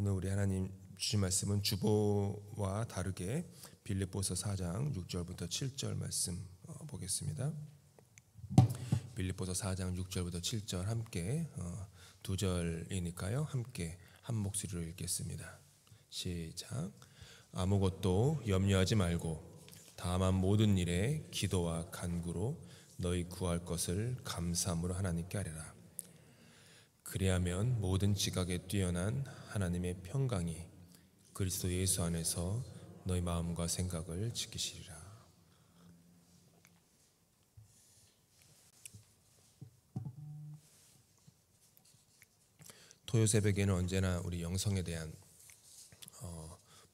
오늘 우리 하나님 주신 말씀은 주보와 다르게 빌립보서 4장 6절부터 7절 말씀 보겠습니다. 빌립보서 4장 6절부터 7절 함께 두 절이니까요. 함께 한 목소리로 읽겠습니다. 시작. 아무것도 염려하지 말고 다만 모든 일에 기도와 간구로 너희 구할 것을 감사함으로 하나님께 아뢰라. 그리하면 모든 지각에 뛰어난 하나님의 평강이 그리스도 예수 안에서 너희 마음과 생각을 지키시리라. 토요 새벽에는 언제나 우리 영성에 대한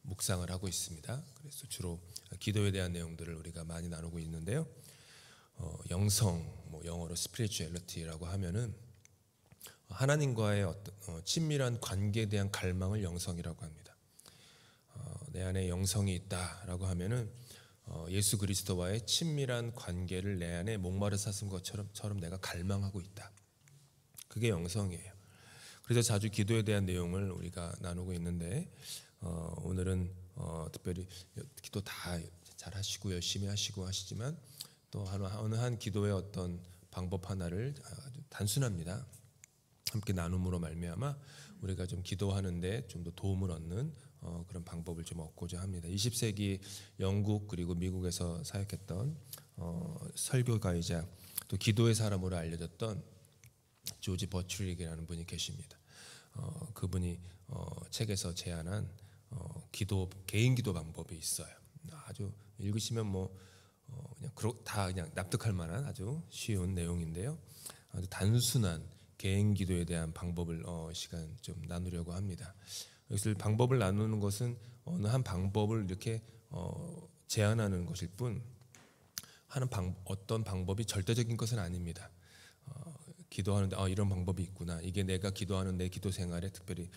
묵상을 하고 있습니다. 그래서 주로 기도에 대한 내용들을 우리가 많이 나누고 있는데요. 영성, 영어로 spirituality라고 하면은 하나님과의 어떤 친밀한 관계에 대한 갈망을 영성이라고 합니다. 내 안에 영성이 있다라고 하면은 예수 그리스도와의 친밀한 관계를 내 안에 목마르 사슴 것처럼 내가 갈망하고 있다. 그게 영성이에요. 그래서 자주 기도에 대한 내용을 우리가 나누고 있는데 오늘은 특별히 기도 다 잘 하시고 열심히 하시고 하시지만 또 어느 한 기도의 어떤 방법 하나를 아주 단순합니다. 함께 나눔으로 말미암아 우리가 좀 기도하는데 좀 더 도움을 얻는 그런 방법을 좀 얻고자 합니다. 20세기 영국 그리고 미국에서 사역했던 설교가이자 또 기도의 사람으로 알려졌던 조지 버츄릭이라는 분이 계십니다. 그분이 책에서 제안한 개인 기도 방법이 있어요. 아주 읽으시면 그냥 납득할 만한 아주 쉬운 내용인데요. 아주 단순한 개인 기도에 대한 방법을 시간 좀 나누려고 합니다. 여기서 방법을 나누는 것은 어느 한 방법을 이렇게 제안하는 것일 뿐 어떤 방법이 절대적인 것은 아닙니다. 기도하는데 이런 방법이 있구나. 이게 내가 기도하는 내 기도 생활에 특별히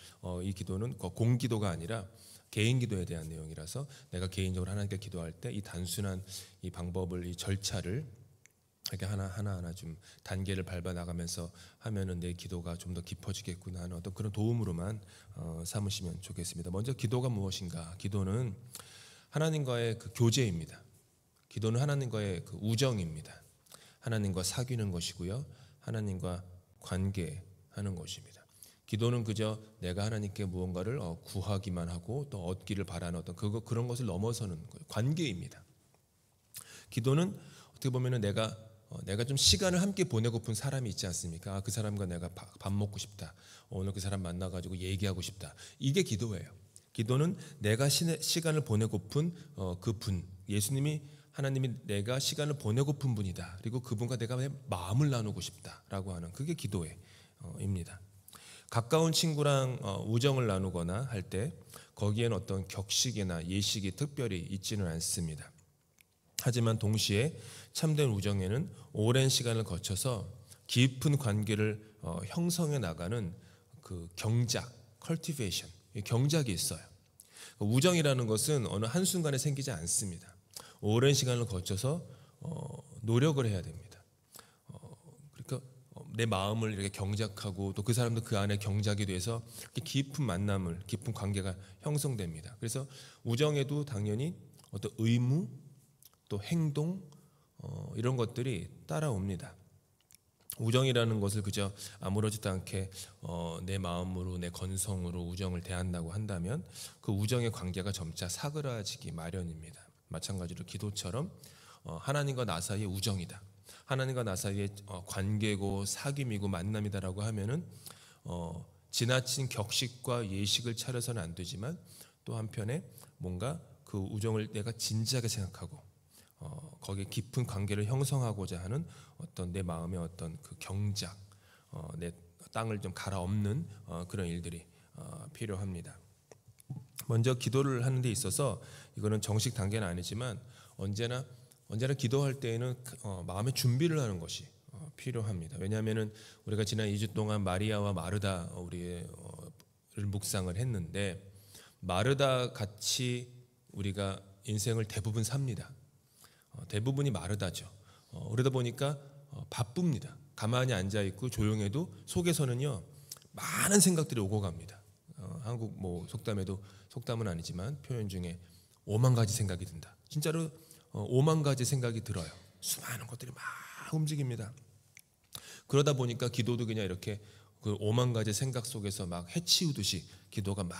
이 기도는 공기도가 아니라 개인 기도에 대한 내용이라서 내가 개인적으로 하나님께 기도할 때 이 단순한 이 방법을 이 절차를 이렇게 하나하나 좀 단계를 밟아 나가면서 하면은 내 기도가 좀 더 깊어지겠구나 하는 어떤 그런 도움으로만 삼으시면 좋겠습니다. 먼저 기도가 무엇인가? 기도는 하나님과의 그 교제입니다. 기도는 하나님과의 그 우정입니다. 하나님과 사귀는 것이고요. 하나님과 관계하는 것입니다. 기도는 그저 내가 하나님께 무언가를 구하기만 하고 또 얻기를 바라는 어떤 그런 것을 넘어서는 거예요. 관계입니다. 기도는 어떻게 보면은 내가 좀 시간을 함께 보내고픈 사람이 있지 않습니까? 그 사람과 내가 밥 먹고 싶다. 오늘 그 사람 만나가지고 얘기하고 싶다. 이게 기도예요. 기도는 내가 시간을 보내고픈 그 분, 하나님이 내가 시간을 보내고픈 분이다. 그리고 그분과 내가 마음을 나누고 싶다라고 하는 그게 기도입니다. 가까운 친구랑 우정을 나누거나 할 때 거기에는 어떤 격식이나 예식이 특별히 있지는 않습니다. 하지만 동시에 참된 우정에는 오랜 시간을 거쳐서 깊은 관계를 형성해 나가는 그 경작, cultivation, 경작이 있어요. 우정이라는 것은 어느 한순간에 생기지 않습니다. 오랜 시간을 거쳐서 노력을 해야 됩니다. 그러니까 내 마음을 이렇게 경작하고 또 그 사람도 그 안에 경작이 돼서 깊은 만남을, 깊은 관계가 형성됩니다. 그래서 우정에도 당연히 어떤 의무, 또 행동 이런 것들이 따라옵니다. 우정이라는 것을 그저 아무렇지도 않게 내 마음으로 내 건성으로 우정을 대한다고 한다면 그 우정의 관계가 점차 사그라지기 마련입니다. 마찬가지로 기도처럼 하나님과 나 사이의 우정이다. 하나님과 나 사이의 관계고 사귐이고 만남이다라고 하면은 지나친 격식과 예식을 차려서는 안 되지만 또 한편에 뭔가 그 우정을 내가 진지하게 생각하고 거기에 깊은 관계를 형성하고자 하는 어떤 내 마음의 어떤 그 경작, 내 땅을 좀 갈아엎는 그런 일들이 필요합니다. 먼저 기도를 하는 데 있어서 이거는 정식 단계는 아니지만 언제나 기도할 때에는 마음의 준비를 하는 것이 필요합니다. 왜냐하면은 우리가 지난 2주 동안 마리아와 마르다 우리를 묵상을 했는데 마르다 같이 우리가 인생을 대부분 삽니다. 대부분이 마르다죠. 그러다 보니까 바쁩니다. 가만히 앉아 있고 조용해도 속에서는요 많은 생각들이 오고 갑니다. 한국 뭐 속담은 아니지만 표현 중에 5만 가지 생각이 든다. 진짜로 5만 가지 생각이 들어요. 수많은 것들이 막 움직입니다. 그러다 보니까 기도도 그냥 이렇게 그 5만 가지 생각 속에서 막 해치우듯이 기도가 막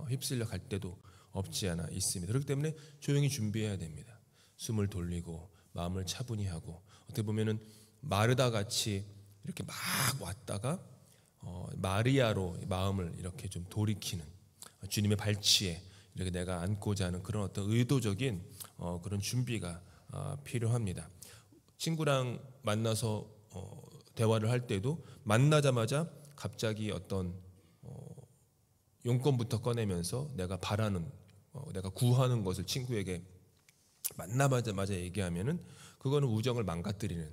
휩쓸려 갈 때도 없지 않아 있습니다. 그렇기 때문에 조용히 준비해야 됩니다. 숨을 돌리고 마음을 차분히 하고, 어떻게 보면은 마르다 같이 이렇게 막 왔다가 마리아로 마음을 이렇게 좀 돌이키는, 주님의 발치에 이렇게 내가 앉고자 하는 그런 어떤 의도적인 그런 준비가 필요합니다. 친구랑 만나서 대화를 할 때도 만나자마자 갑자기 어떤 용건부터 꺼내면서 내가 바라는, 내가 구하는 것을 친구에게 만나자마자 얘기하면은 그거는 우정을 망가뜨리는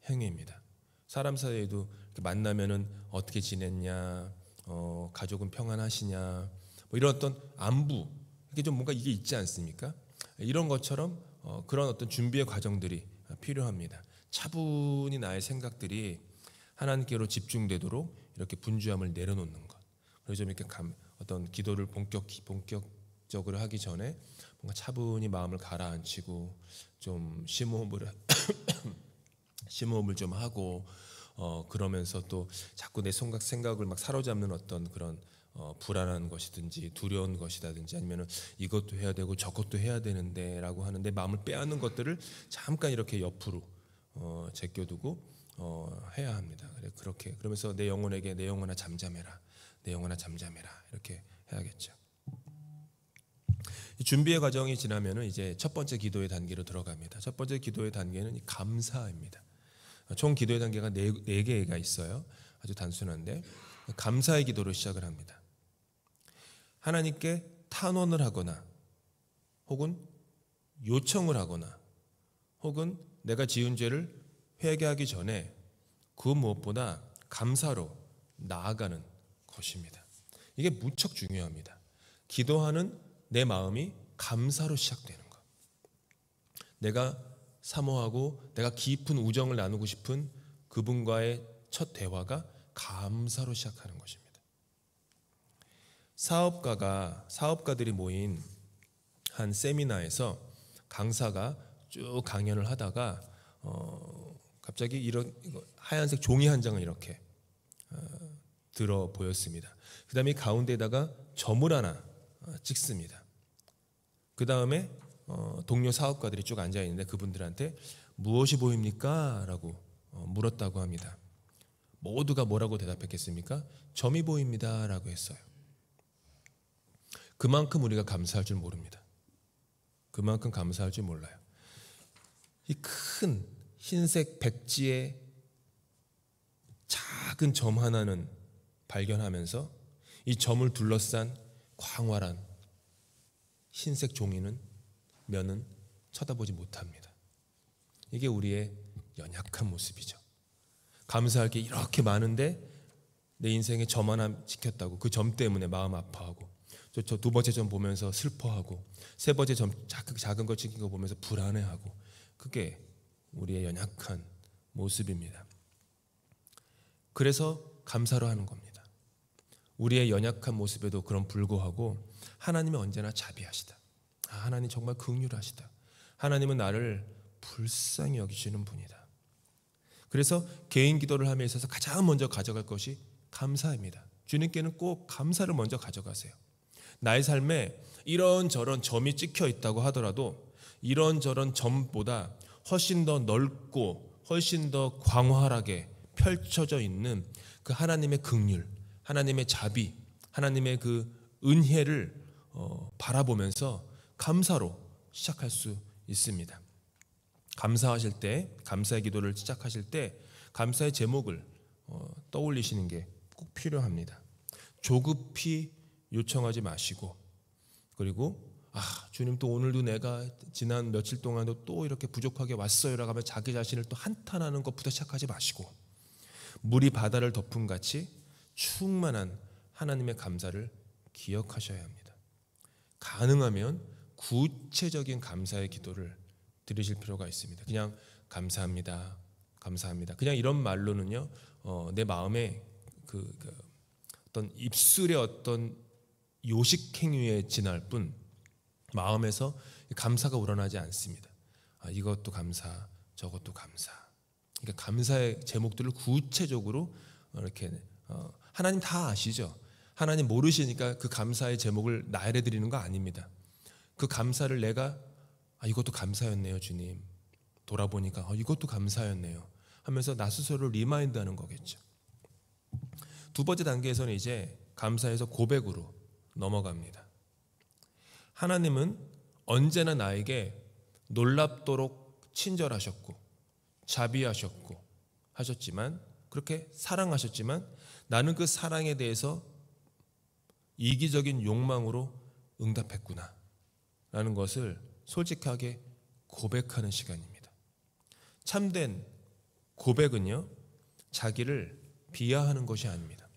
행위입니다. 사람 사이에도 만나면은 어떻게 지냈냐, 가족은 평안하시냐, 뭐 이런 어떤 안부, 이게 좀 뭔가 이게 있지 않습니까? 이런 것처럼 그런 어떤 준비의 과정들이 필요합니다. 차분히 나의 생각들이 하나님께로 집중되도록 이렇게 분주함을 내려놓는 것. 그래서 좀 이렇게 어떤 기도를 본격적으로 하기 전에 뭔가 차분히 마음을 가라앉히고 좀 심호흡을 좀 하고, 그러면서 또 자꾸 내 생각을 막 사로잡는 어떤 그런 불안한 것이든지 두려운 것이라든지, 아니면은 이것도 해야 되고 저것도 해야 되는데라고 하는데 마음을 빼앗는 것들을 잠깐 이렇게 옆으로 제껴두고 해야 합니다. 그렇게 그러면서 내 영혼에게 내 영혼아 잠잠해라, 내 영혼아 잠잠해라, 이렇게 해야겠죠. 이 준비의 과정이 지나면은 이제 첫 번째 기도의 단계로 들어갑니다. 첫 번째 기도의 단계는 감사입니다. 총 기도의 단계가 네 개가 있어요. 아주 단순한데 감사의 기도로 시작을 합니다. 하나님께 탄원을 하거나 혹은 요청을 하거나 혹은 내가 지은 죄를 회개하기 전에 그 무엇보다 감사로 나아가는 것입니다. 이게 무척 중요합니다. 기도하는 내 마음이 감사로 시작되는 것. 내가 사모하고 내가 깊은 우정을 나누고 싶은 그분과의 첫 대화가 감사로 시작하는 것입니다. 사업가들이 모인 한 세미나에서 강사가 쭉 강연을 하다가 갑자기 이런 하얀색 종이 한 장을 이렇게 들어 보였습니다. 그 다음에 가운데에다가 점을 하나 찍습니다. 그 다음에 동료 사업가들이 쭉 앉아 있는데 그분들한테 무엇이 보입니까? 라고 물었다고 합니다. 모두가 뭐라고 대답했겠습니까? 점이 보입니다 라고 했어요. 그만큼 우리가 감사할 줄 모릅니다. 그만큼 감사할 줄 몰라요. 이 큰 흰색 백지의 작은 점 하나는 발견하면서 이 점을 둘러싼 광활한 흰색 종이는 면은 쳐다보지 못합니다. 이게 우리의 연약한 모습이죠. 감사할 게 이렇게 많은데 내 인생에 점 하나 지켰다고 그 점 때문에 마음 아파하고, 저 두 번째 점 보면서 슬퍼하고, 세 번째 점 작은 거 지킨 거 보면서 불안해하고, 그게 우리의 연약한 모습입니다. 그래서 감사로 하는 겁니다. 우리의 연약한 모습에도 그런 불구하고 하나님은 언제나 자비하시다. 하나님 정말 긍휼하시다. 하나님은 나를 불쌍히 여기시는 분이다. 그래서 개인 기도를 함에 있어서 가장 먼저 가져갈 것이 감사입니다. 주님께는 꼭 감사를 먼저 가져가세요. 나의 삶에 이런저런 점이 찍혀 있다고 하더라도 이런저런 점보다 훨씬 더 넓고 훨씬 더 광활하게 펼쳐져 있는 그 하나님의 긍휼, 하나님의 자비, 하나님의 그 은혜를 바라보면서 감사로 시작할 수 있습니다. 감사하실 때, 감사의 기도를 시작하실 때 감사의 제목을 떠올리시는 게 꼭 필요합니다. 조급히 요청하지 마시고, 그리고 주님 또 오늘도 내가 지난 며칠 동안도 또 이렇게 부족하게 왔어요 라고 하면 자기 자신을 또 한탄하는 것부터 시작하지 마시고, 물이 바다를 덮음 같이 충만한 하나님의 감사를 기억하셔야 합니다. 가능하면 구체적인 감사의 기도를 드리실 필요가 있습니다. 그냥 감사합니다, 감사합니다, 그냥 이런 말로는요 내 마음에 어떤 입술의 어떤 요식 행위에 지날 뿐 마음에서 감사가 우러나지 않습니다. 이것도 감사, 저것도 감사. 그러니까 감사의 제목들을 구체적으로 이렇게 하나님 다 아시죠? 하나님 모르시니까 그 감사의 제목을 나열해 드리는 거 아닙니다. 그 감사를 내가 이것도 감사였네요, 주님. 돌아보니까 이것도 감사였네요 하면서 나 스스로를 리마인드하는 거겠죠. 두 번째 단계에서는 이제 감사에서 고백으로 넘어갑니다. 하나님은 언제나 나에게 놀랍도록 친절하셨고 자비하셨고 하셨지만, 그렇게 사랑하셨지만 나는 그 사랑에 대해서 이기적인 욕망으로 응답했구나 라는 것을 솔직하게 고백하는 시간입니다. 참된 고백은요, 자기를 비하하는 것이 아닙니다.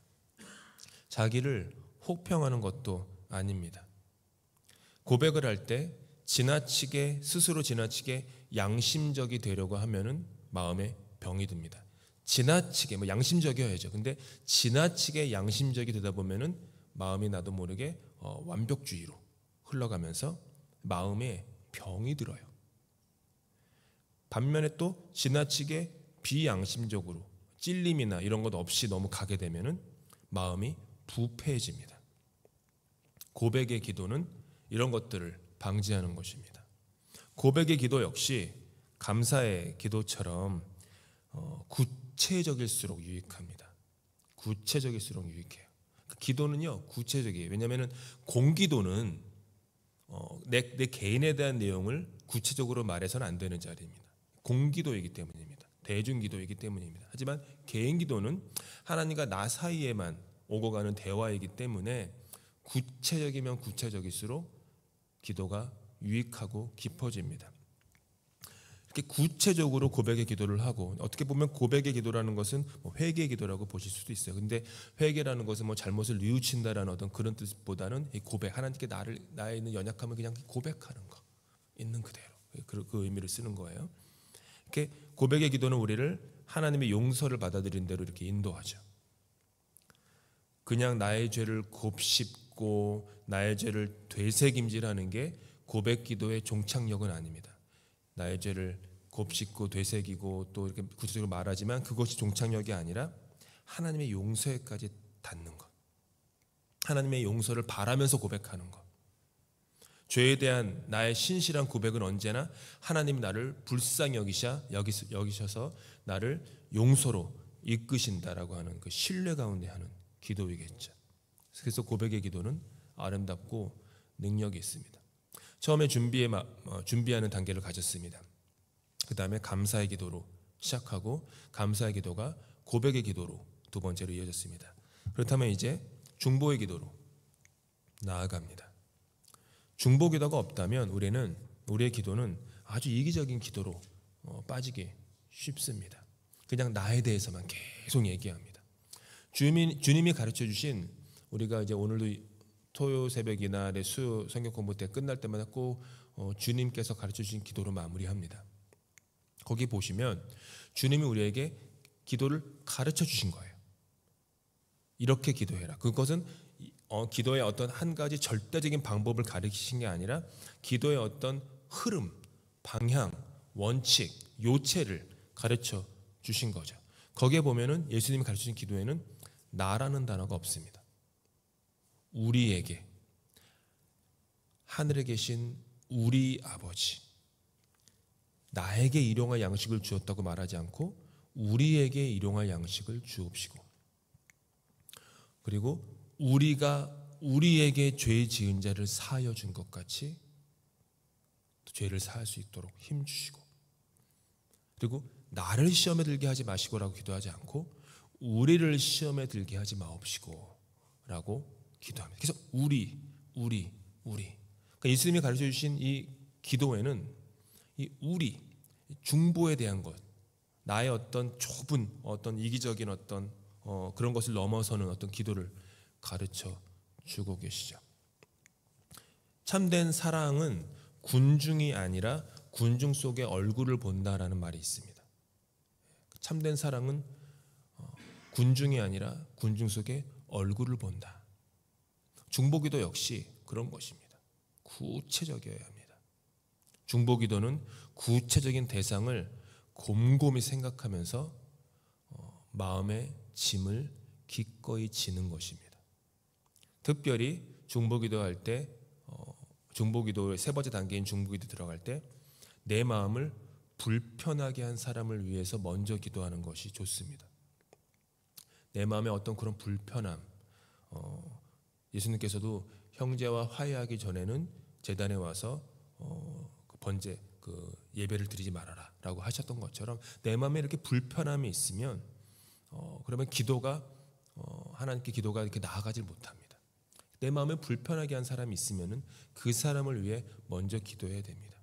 자기를 혹평하는 것도 아닙니다. 고백을 할 때 스스로 지나치게 양심적이 되려고 하면은 마음에 병이 듭니다. 지나치게 양심적이어야죠. 근데 지나치게 양심적이 되다 보면은 마음이 나도 모르게 완벽주의로 흘러가면서 마음에 병이 들어요. 반면에 또 지나치게 비양심적으로 찔림이나 이런 것 없이 너무 가게 되면은 마음이 부패해집니다. 고백의 기도는 이런 것들을 방지하는 것입니다. 고백의 기도 역시 감사의 기도처럼 구체적일수록 유익합니다. 구체적일수록 유익해요. 기도는요 구체적이에요. 왜냐하면 공기도는 내 개인에 대한 내용을 구체적으로 말해서는 안 되는 자리입니다. 공기도이기 때문입니다. 대중기도이기 때문입니다. 하지만 개인기도는 하나님과 나 사이에만 오고 가는 대화이기 때문에 구체적이면 구체적일수록 기도가 유익하고 깊어집니다. 이렇게 구체적으로 고백의 기도를 하고, 어떻게 보면 고백의 기도라는 것은 회개의 기도라고 보실 수도 있어요. 근데 회개라는 것은 잘못을 뉘우친다라는 어떤 그런 뜻보다는 이 고백, 하나님께 나에 있는 연약함을 그냥 고백하는 거, 있는 그대로 그 의미를 쓰는 거예요. 이렇게 고백의 기도는 우리를 하나님의 용서를 받아들이는 대로 이렇게 인도하죠. 그냥 나의 죄를 곱씹고 나의 죄를 되새김질하는 게 고백 기도의 종착역은 아닙니다. 나의 죄를 곱씹고 되새기고 또 이렇게 구체적으로 말하지만 그것이 종착역이 아니라 하나님의 용서에까지 닿는 것, 하나님의 용서를 바라면서 고백하는 것. 죄에 대한 나의 신실한 고백은 언제나 하나님이 나를 불쌍히 여기셔서 나를 용서로 이끄신다라고 하는 그 신뢰 가운데 하는 기도이겠죠. 그래서 고백의 기도는 아름답고 능력이 있습니다. 처음에 준비하는 단계를 가졌습니다. 그 다음에 감사의 기도로 시작하고 감사의 기도가 고백의 기도로 두 번째로 이어졌습니다. 그렇다면 이제 중보의 기도로 나아갑니다. 중보 기도가 없다면 우리의 기도는 아주 이기적인 기도로 빠지기 쉽습니다. 그냥 나에 대해서만 계속 얘기합니다. 주님이 가르쳐 주신, 우리가 이제 오늘도 토요 새벽이나 수요 성경 공부 때 끝날 때마다 꼭 주님께서 가르쳐 주신 기도로 마무리합니다. 거기 보시면 주님이 우리에게 기도를 가르쳐 주신 거예요. 이렇게 기도해라. 그것은 기도의 어떤 한 가지 절대적인 방법을 가르치신 게 아니라 기도의 어떤 흐름, 방향, 원칙, 요체를 가르쳐 주신 거죠. 거기에 보면은 예수님이 가르치신 기도에는 나라는 단어가 없습니다. 우리에게, 하늘에 계신 우리 아버지, 나에게 일용할 양식을 주었다고 말하지 않고 우리에게 일용할 양식을 주옵시고, 그리고 우리가 우리에게 죄 지은 자를 사하여 준 것 같이 죄를 사할 수 있도록 힘주시고, 그리고 나를 시험에 들게 하지 마시고라고 기도하지 않고 우리를 시험에 들게 하지 마옵시고 라고 기도합니다. 그래서 우리 그러니까 예수님이 가르쳐 주신 이 기도에는 이 우리, 중보에 대한 것, 나의 어떤 좁은 어떤 이기적인 어떤 그런 것을 넘어서는 어떤 기도를 가르쳐 주고 계시죠. 참된 사랑은 군중이 아니라 군중 속의 얼굴을 본다라는 말이 있습니다. 참된 사랑은 군중이 아니라 군중 속의 얼굴을 본다. 중보기도 역시 그런 것입니다. 구체적이어야 합니다. 중보기도는 구체적인 대상을 곰곰이 생각하면서 마음의 짐을 기꺼이 지는 것입니다. 특별히 중보기도할 때, 중보기도의 세 번째 단계인 중보기도 들어갈 때 내 마음을 불편하게 한 사람을 위해서 먼저 기도하는 것이 좋습니다. 내 마음에 어떤 그런 불편함, 예수님께서도 형제와 화해하기 전에는 제단에 와서 번제 예배를 드리지 말아라라고 하셨던 것처럼 내 마음에 이렇게 불편함이 있으면 그러면 기도가 하나님께 기도가 이렇게 나아가질 못합니다. 내 마음에 불편하게 한 사람이 있으면은 그 사람을 위해 먼저 기도해야 됩니다.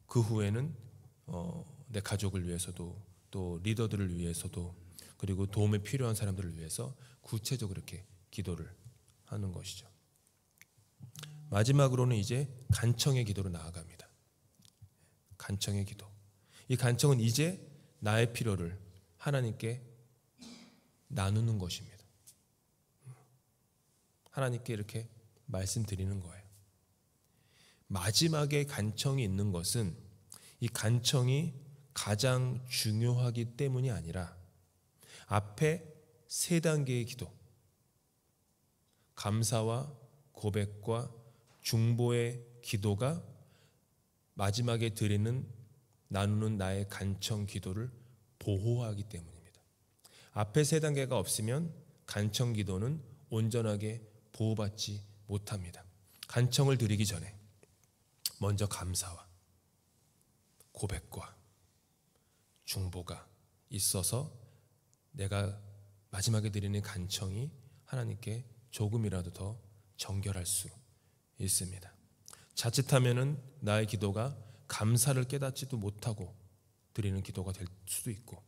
그 후에는 내 가족을 위해서도 또 리더들을 위해서도 그리고 도움이 필요한 사람들을 위해서 구체적으로 이렇게 기도를 하는 것이죠. 마지막으로는 이제 간청의 기도로 나아갑니다. 간청의 기도. 이 간청은 이제 나의 필요를 하나님께 나누는 것입니다. 하나님께 이렇게 말씀드리는 거예요. 마지막에 간청이 있는 것은 이 간청이 가장 중요하기 때문이 아니라 앞에 세 단계의 기도, 감사와 고백과 중보의 기도가 마지막에 드리는 나누는 나의 간청 기도를 보호하기 때문입니다. 앞에 세 단계가 없으면 간청 기도는 온전하게 보호받지 못합니다. 간청을 드리기 전에 먼저 감사와 고백과 중보가 있어서 내가 마지막에 드리는 간청이 하나님께 조금이라도 더 정결할 수 있습니다. 자칫하면은 나의 기도가 감사를 깨닫지도 못하고 드리는 기도가 될 수도 있고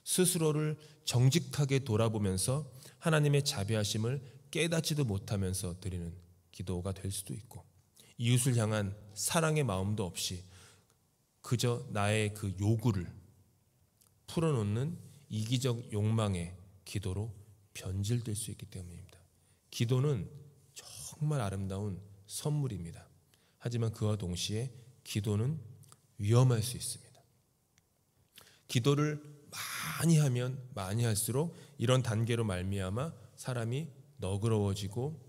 스스로를 정직하게 돌아보면서 하나님의 자비하심을 깨닫지도 못하면서 드리는 기도가 될 수도 있고 이웃을 향한 사랑의 마음도 없이 그저 나의 그 요구를 풀어놓는 이기적 욕망의 기도로 변질될 수 있기 때문입니다. 기도는 정말 아름다운 선물입니다. 하지만 그와 동시에 기도는 위험할 수 있습니다. 기도를 많이 하면 많이 할수록 이런 단계로 말미암아 사람이 너그러워지고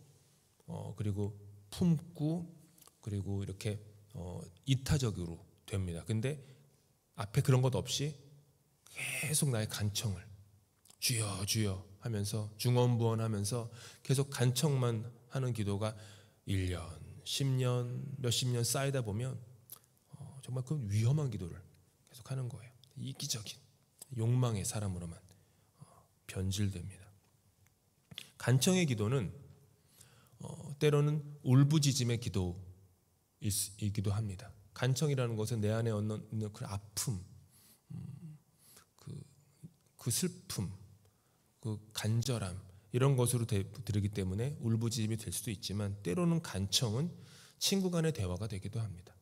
그리고 품고 그리고 이렇게 이타적으로 됩니다. 근데 앞에 그런 것 없이 계속 나의 간청을 주여 주여 하면서 중언부언하면서 계속 간청만 하는 기도가 1년, 10년, 몇십 년 쌓이다 보면 정말 그 위험한 기도를 계속 하는 거예요. 이기적인 욕망의 사람으로만 변질됩니다. 간청의 기도는 때로는 울부짖음의 기도이기도 합니다. 간청이라는 것은 내 안에 있는 그 아픔, 그 슬픔, 그 간절함 이런 것으로 들으기 때문에 울부짖음이 될 수도 있지만 때로는 간청은 친구 간의 대화가 되기도 합니다.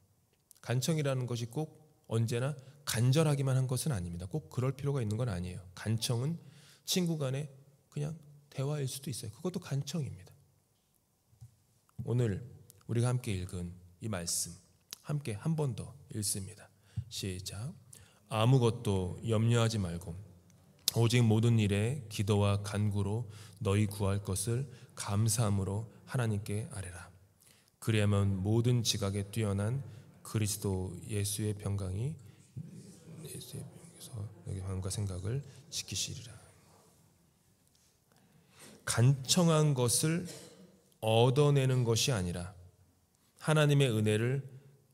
간청이라는 것이 꼭 언제나 간절하기만 한 것은 아닙니다. 꼭 그럴 필요가 있는 건 아니에요. 간청은 친구 간의 그냥 대화일 수도 있어요. 그것도 간청입니다. 오늘 우리가 함께 읽은 이 말씀 함께 한 번 더 읽습니다. 시작. 아무것도 염려하지 말고 오직 모든 일에 기도와 간구로 너희 구할 것을 감사함으로 하나님께 아뢰라. 그리하면 모든 지각에 뛰어난 그리스도 예수의 평강이 너희 마음과 생각을 지키시리라. 간청한 것을 얻어내는 것이 아니라 하나님의 은혜를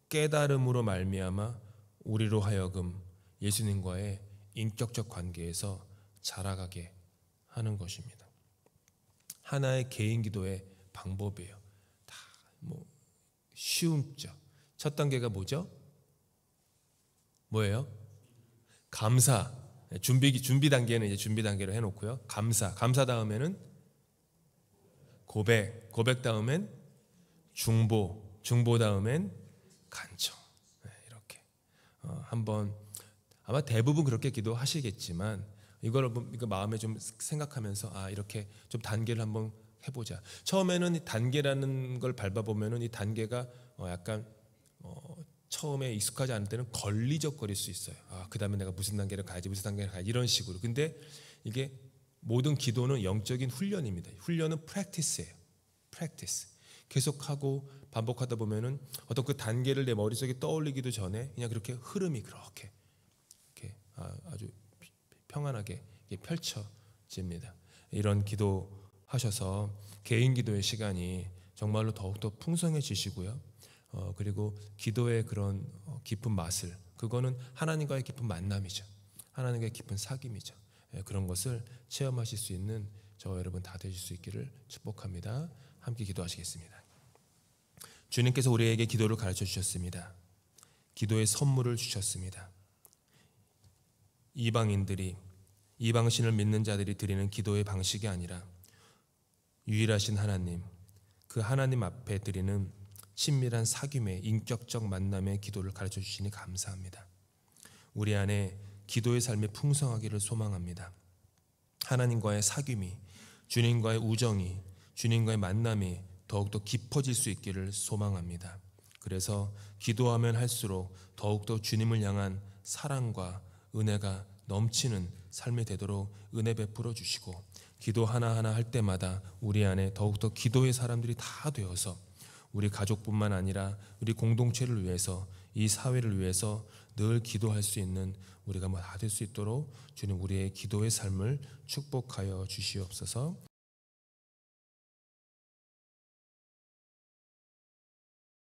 깨달음으로 말미암아 우리로 하여금 예수님과의 인격적 관계에서 자라가게 하는 것입니다. 하나의 개인 기도의 방법이에요. 다 쉬움죠. 첫 단계가 뭐죠? 뭐예요? 감사. 준비 단계는 이제 준비 단계로 해놓고요. 감사 다음에는 고백 다음엔 중보 다음엔 간청. 이렇게 한번 아마 대부분 그렇게 기도하시겠지만 이걸 마음에 좀 생각하면서 이렇게 좀 단계를 한번 해보자. 처음에는 이 단계라는 걸 밟아보면은 이 단계가 약간 처음에 익숙하지 않을 때는 걸리적거릴 수 있어요. 그 다음에 내가 무슨 단계를 가야지, 무슨 단계를 가야지, 이런 식으로. 근데 이게 모든 기도는 영적인 훈련입니다. 훈련은 프랙티스예요. 프랙티스. 계속하고 반복하다 보면은 어떤 그 단계를 내 머릿속에 떠올리기도 전에 그냥 그렇게 흐름이 그렇게 이렇게 아주 평안하게 펼쳐집니다. 이런 기도하셔서 개인 기도의 시간이 정말로 더욱더 풍성해지시고요. 그리고 기도의 그런 깊은 맛을, 그거는 하나님과의 깊은 만남이죠. 하나님과의 깊은 사귐이죠. 그런 것을 체험하실 수 있는 저와 여러분 다 되실 수 있기를 축복합니다. 함께 기도하시겠습니다. 주님께서 우리에게 기도를 가르쳐 주셨습니다. 기도의 선물을 주셨습니다. 이방인들이, 이방신을 믿는 자들이 드리는 기도의 방식이 아니라 유일하신 하나님, 그 하나님 앞에 드리는 친밀한 사귐의 인격적 만남의 기도를 가르쳐 주시니 감사합니다. 우리 안에 기도의 삶이 풍성하기를 소망합니다. 하나님과의 사귐이, 주님과의 우정이, 주님과의 만남이 더욱더 깊어질 수 있기를 소망합니다. 그래서 기도하면 할수록 더욱더 주님을 향한 사랑과 은혜가 넘치는 삶이 되도록 은혜 베풀어 주시고, 기도 하나하나 할 때마다 우리 안에 더욱더 기도의 사람들이 다 되어서 우리 가족뿐만 아니라 우리 공동체를 위해서, 이 사회를 위해서 늘 기도할 수 있는 우리가 다 될 수 있도록 주님 우리의 기도의 삶을 축복하여 주시옵소서.